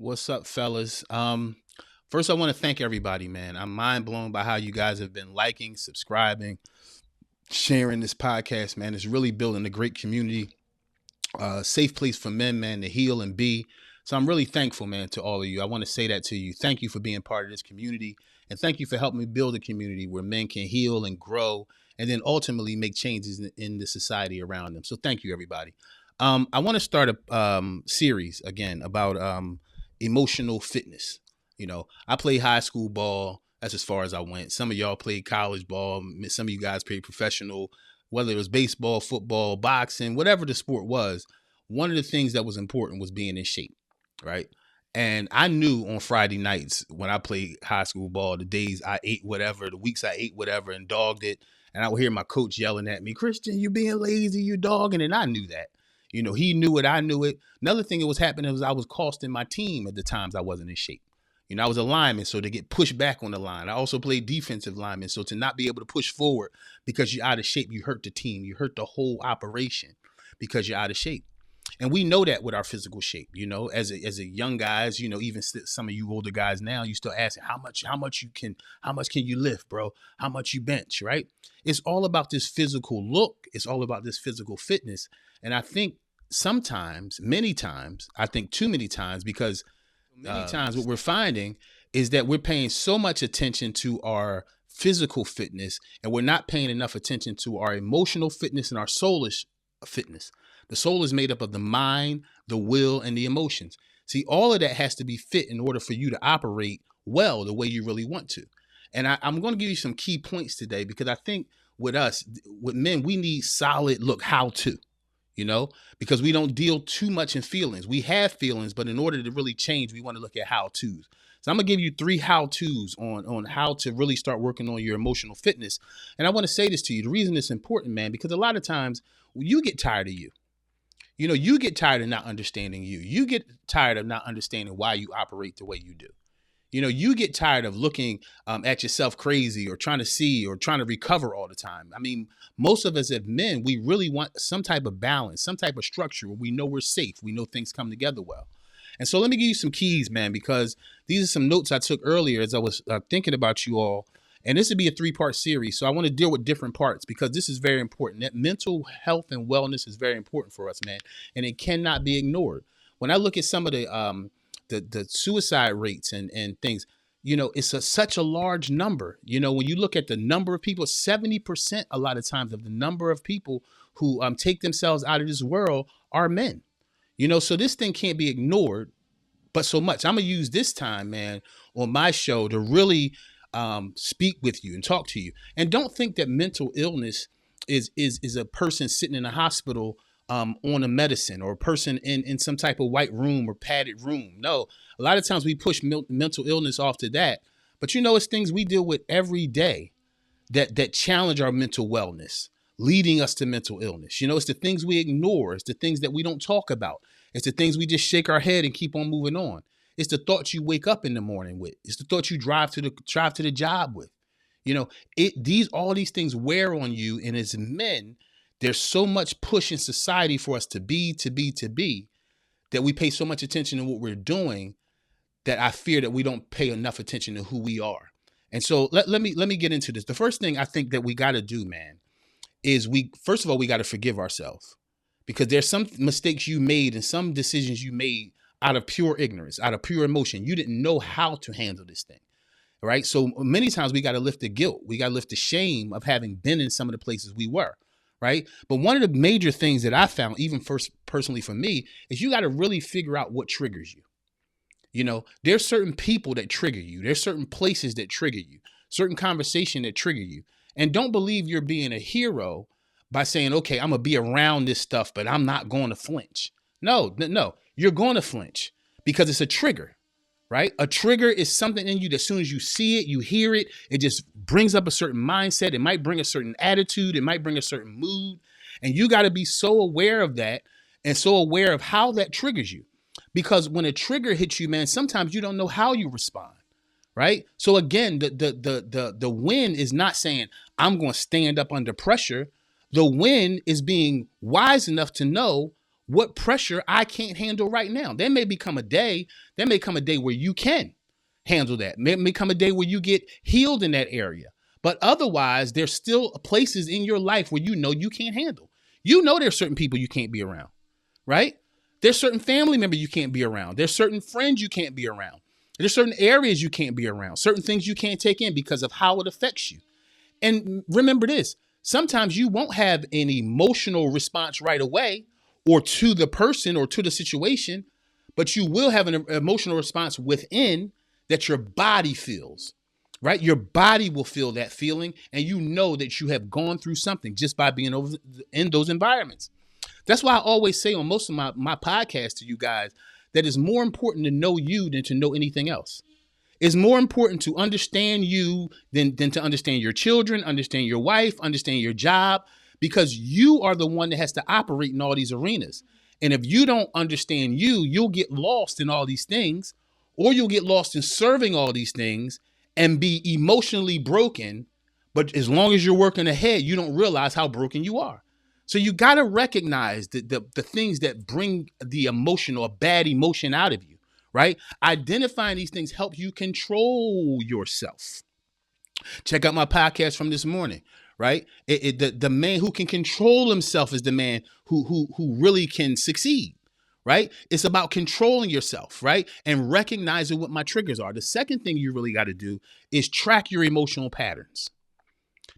What's up, fellas? First I want to thank everybody, man. I'm mind blown by how you guys have been liking, subscribing, sharing this podcast, man. It's really building a great community, safe place for men, man, to heal and be. So I'm really thankful, man, to all of you. I want to say that to you. Thank you for being part of this community, and thank you for helping me build a community where men can heal and grow, and then ultimately make changes in the society around them. So thank you, everybody. I want to start a series again about emotional fitness. I played high school ball. That's as far as I went. Some of y'all played college ball. Some of you guys played professional, whether it was baseball, football, boxing, whatever the sport was. One of the things that was important was being in shape, right? And I knew on Friday nights when I played high school ball, the days I ate whatever, the weeks I ate whatever and dogged it. And I would hear my coach yelling at me, Christian, you being lazy, you dogging. And I knew that. He knew it. I knew it. Another thing that was happening was I was costing my team at the times I wasn't in shape. I was a lineman, so to get pushed back on the line. I also played defensive lineman, so to not be able to push forward because you're out of shape, you hurt the team. You hurt the whole operation because you're out of shape. And we know that with our physical shape, as a young guys, even some of you older guys now, you still asking how much can you lift, bro? How much you bench, right? It's all about this physical look. It's all about this physical fitness. And I think sometimes, many times, I think too many times, because many times what we're finding is that we're paying so much attention to our physical fitness and we're not paying enough attention to our emotional fitness and our soulish fitness. The soul is made up of the mind, the will, and the emotions. See, all of that has to be fit in order for you to operate well the way you really want to. And I'm going to give you some key points today because I think with us, with men, we need solid how to, because we don't deal too much in feelings. We have feelings, but in order to really change, we want to look at how to's. So I'm going to give you 3 how to's on how to really start working on your emotional fitness. And I want to say this to you. The reason it's important, man, because a lot of times you get tired of you. You get tired of not understanding you. You get tired of not understanding why you operate the way you do. You get tired of looking at yourself crazy or trying to see or trying to recover all the time. I mean, most of us as men, we really want some type of balance, some type of structure where we know we're safe. We know things come together well. And so let me give you some keys, man, because these are some notes I took earlier as I was thinking about you all. And this would be a 3-part series. So I want to deal with different parts because this is very important. That mental health and wellness is very important for us, man. And it cannot be ignored. When I look at some of the suicide rates and things, it's such a large number. When you look at the number of people, 70% a lot of times of the number of people who take themselves out of this world are men. So this thing can't be ignored, but so much. I'm going to use this time, man, on my show to really speak with you and talk to you. And don't think that mental illness is a person sitting in a hospital on a medicine or a person in some type of white room or padded room. No, a lot of times we push mental illness off to that. But it's things we deal with every day that challenge our mental wellness, leading us to mental illness. It's the things we ignore. It's the things that we don't talk about. It's the things we just shake our head and keep on moving on. It's the thoughts you wake up in the morning with. It's the thoughts you drive to the job with. All these things wear on you. And as men, there's so much push in society for us to be, that we pay so much attention to what we're doing that I fear that we don't pay enough attention to who we are. And so let me get into this. The first thing I think that we got to do, man, is first of all, we got to forgive ourselves because there's some mistakes you made and some decisions you made out of pure ignorance, out of pure emotion. You didn't know how to handle this thing, right? So many times we got to lift the guilt. We got to lift the shame of having been in some of the places we were, right? But one of the major things that I found, even first personally for me, is you got to really figure out what triggers you. There's certain people that trigger you. There's certain places that trigger you, certain conversation that trigger you. And don't believe you're being a hero by saying, okay, I'm going to be around this stuff, but I'm not going to flinch. No, you're going to flinch because it's a trigger, right? A trigger is something in you that as soon as you see it, you hear it, it just brings up a certain mindset. It might bring a certain attitude. It might bring a certain mood. And you got to be so aware of that and so aware of how that triggers you. Because when a trigger hits you, man, sometimes you don't know how you respond, right? So again, the win is not saying I'm going to stand up under pressure. The win is being wise enough to know what pressure I can't handle right now. There may come a day where you can handle that. There may come a day where you get healed in that area. But otherwise, there's still places in your life where you know you can't handle. You know there's certain people you can't be around, right? There's certain family members you can't be around. There's certain friends you can't be around. There's certain areas you can't be around. Certain things you can't take in because of how it affects you. And remember this, sometimes you won't have an emotional response right away or to the person or to the situation, but you will have an emotional response within that your body feels, right? Your body will feel that feeling, and you know that you have gone through something just by being in those environments. That's why I always say on most of my podcasts to you guys that it's more important to know you than to know anything else. It's more important to understand you than to understand your children, understand your wife, understand your job, because you are the one that has to operate in all these arenas. And if you don't understand you, you'll get lost in all these things, or you'll get lost in serving all these things and be emotionally broken. But as long as you're working ahead, you don't realize how broken you are. So you got to recognize the things that bring the emotional, a bad emotion out of you, right? Identifying these things help you control yourself. Check out my podcast from this morning, right? The man who can control himself is the man who really can succeed, right? It's about controlling yourself, right? And recognizing what my triggers are. The second thing you really got to do is track your emotional patterns.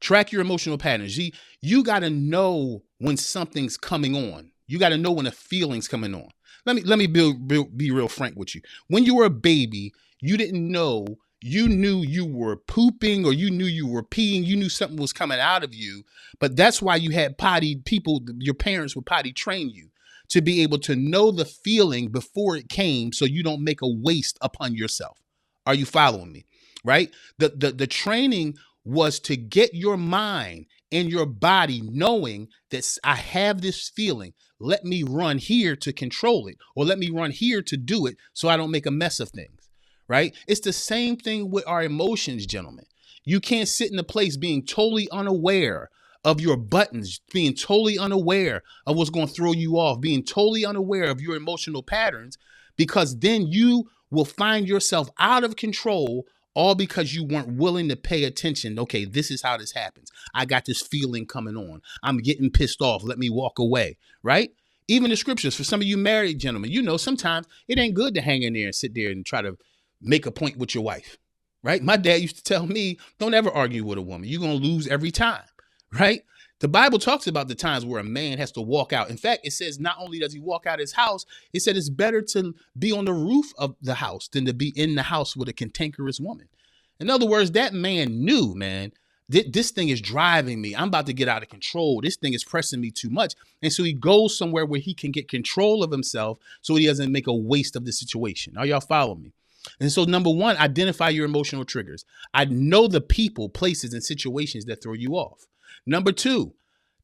Track your emotional patterns. You got to know when something's coming on. You got to know when a feeling's coming on. Let me be real frank with you. When you were a baby, you didn't know. You knew you were pooping or you knew you were peeing. You knew something was coming out of you. But that's why you had potty people. Your parents would potty train you to be able to know the feeling before it came, so you don't make a waste upon yourself. Are you following me? Right? The training was to get your mind and your body knowing that I have this feeling. Let me run here to control it, or let me run here to do it so I don't make a mess of things, right? It's the same thing with our emotions, gentlemen. You can't sit in a place being totally unaware of your buttons, being totally unaware of what's going to throw you off, being totally unaware of your emotional patterns, because then you will find yourself out of control, all because you weren't willing to pay attention. Okay, this is how this happens. I got this feeling coming on. I'm getting pissed off. Let me walk away, right? Even the scriptures, for some of you married gentlemen, you know, sometimes it ain't good to hang in there and sit there and try to make a point with your wife, right? My dad used to tell me, don't ever argue with a woman. You're going to lose every time, right? The Bible talks about the times where a man has to walk out. In fact, it says not only does he walk out his house, it said it's better to be on the roof of the house than to be in the house with a cantankerous woman. In other words, that man knew, man, this thing is driving me. I'm about to get out of control. This thing is pressing me too much. And so he goes somewhere where he can get control of himself so he doesn't make a waste of the situation. Are y'all following me? And so number one, identify your emotional triggers. I know the people, places, and situations that throw you off. Number two,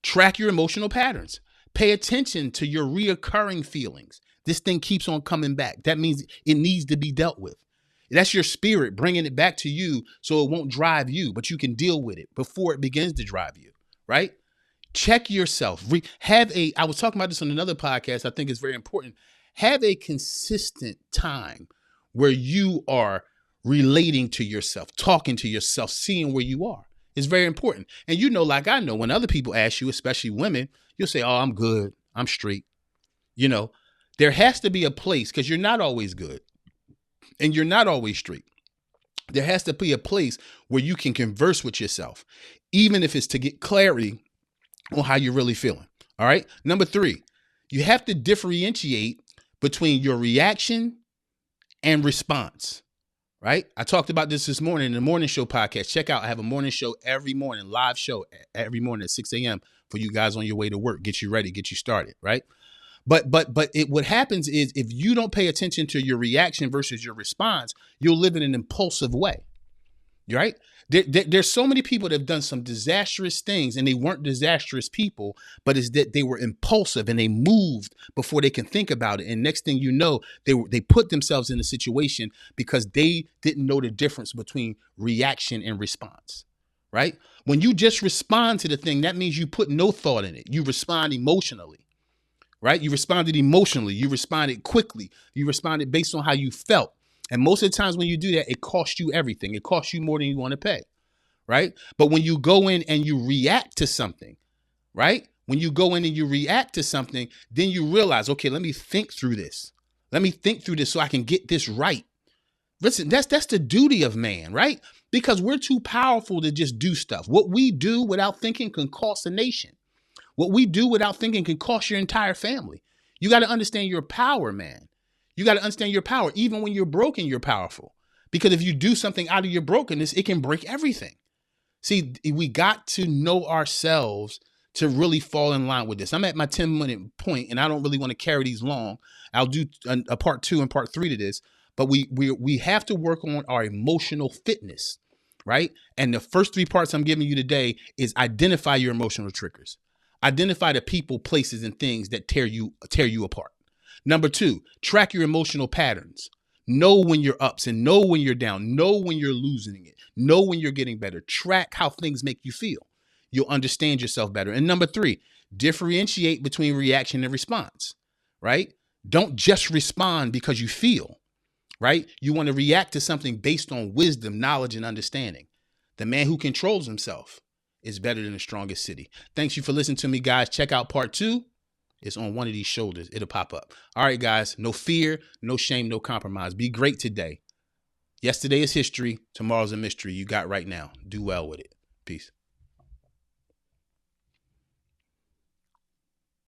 track your emotional patterns. Pay attention to your reoccurring feelings. This thing keeps on coming back. That means it needs to be dealt with. That's your spirit bringing it back to you so it won't drive you, but you can deal with it before it begins to drive you, right? Check yourself. I was talking about this on another podcast. I think it's very important. Have a consistent time where you are relating to yourself, talking to yourself, seeing where you are. It's very important. And you know, like I know, when other people ask you, especially women, you'll say, oh, I'm good. I'm straight. You know, there has to be a place, because you're not always good and you're not always straight. There has to be a place where you can converse with yourself, even if it's to get clarity on how you're really feeling. All right. Number three, you have to differentiate between your reaction and response. Right? I talked about this morning in the morning show podcast. Check out, I have a morning show every morning, live show every morning at 6 a.m. for you guys on your way to work, get you ready, get you started, right? But what happens is, if you don't pay attention to your reaction versus your response, you'll live in an impulsive way, right? There's so many people that have done some disastrous things, and they weren't disastrous people, but it's that they were impulsive and they moved before they can think about it. And next thing you know, they put themselves in a situation because they didn't know the difference between reaction and response, right? When you just respond to the thing, that means you put no thought in it. You respond emotionally, right? You responded emotionally. You responded quickly. You responded based on how you felt. And most of the times when you do that, it costs you everything. It costs you more than you want to pay, right? But when you go in and you react to something, right? When you go in and you react to something, then you realize, okay, let me think through this. Let me think through this so I can get this right. Listen, that's the duty of man, right? Because we're too powerful to just do stuff. What we do without thinking can cost a nation. What we do without thinking can cost your entire family. You got to understand your power, man. You got to understand your power. Even when you're broken, you're powerful. Because if you do something out of your brokenness, it can break everything. See, we got to know ourselves to really fall in line with this. I'm at my 10-minute point, and I don't really want to carry these long. I'll do a part 2 and part 3 to this, but we have to work on our emotional fitness, right? And the first 3 parts I'm giving you today is identify your emotional triggers. Identify the people, places, and things that tear you apart. Number 2, track your emotional patterns. Know when you're ups and know when you're down. Know when you're losing it. Know when you're getting better. Track how things make you feel. You'll understand yourself better. And number 3, differentiate between reaction and response, right? Don't just respond because you feel, right? You want to react to something based on wisdom, knowledge, and understanding. The man who controls himself is better than the strongest city. Thanks you for listening to me, guys. Check out part 2. It's on one of these shoulders. It'll pop up. All right, guys. No fear, no shame, no compromise. Be great today. Yesterday is history. Tomorrow's a mystery. You got right now. Do well with it. Peace.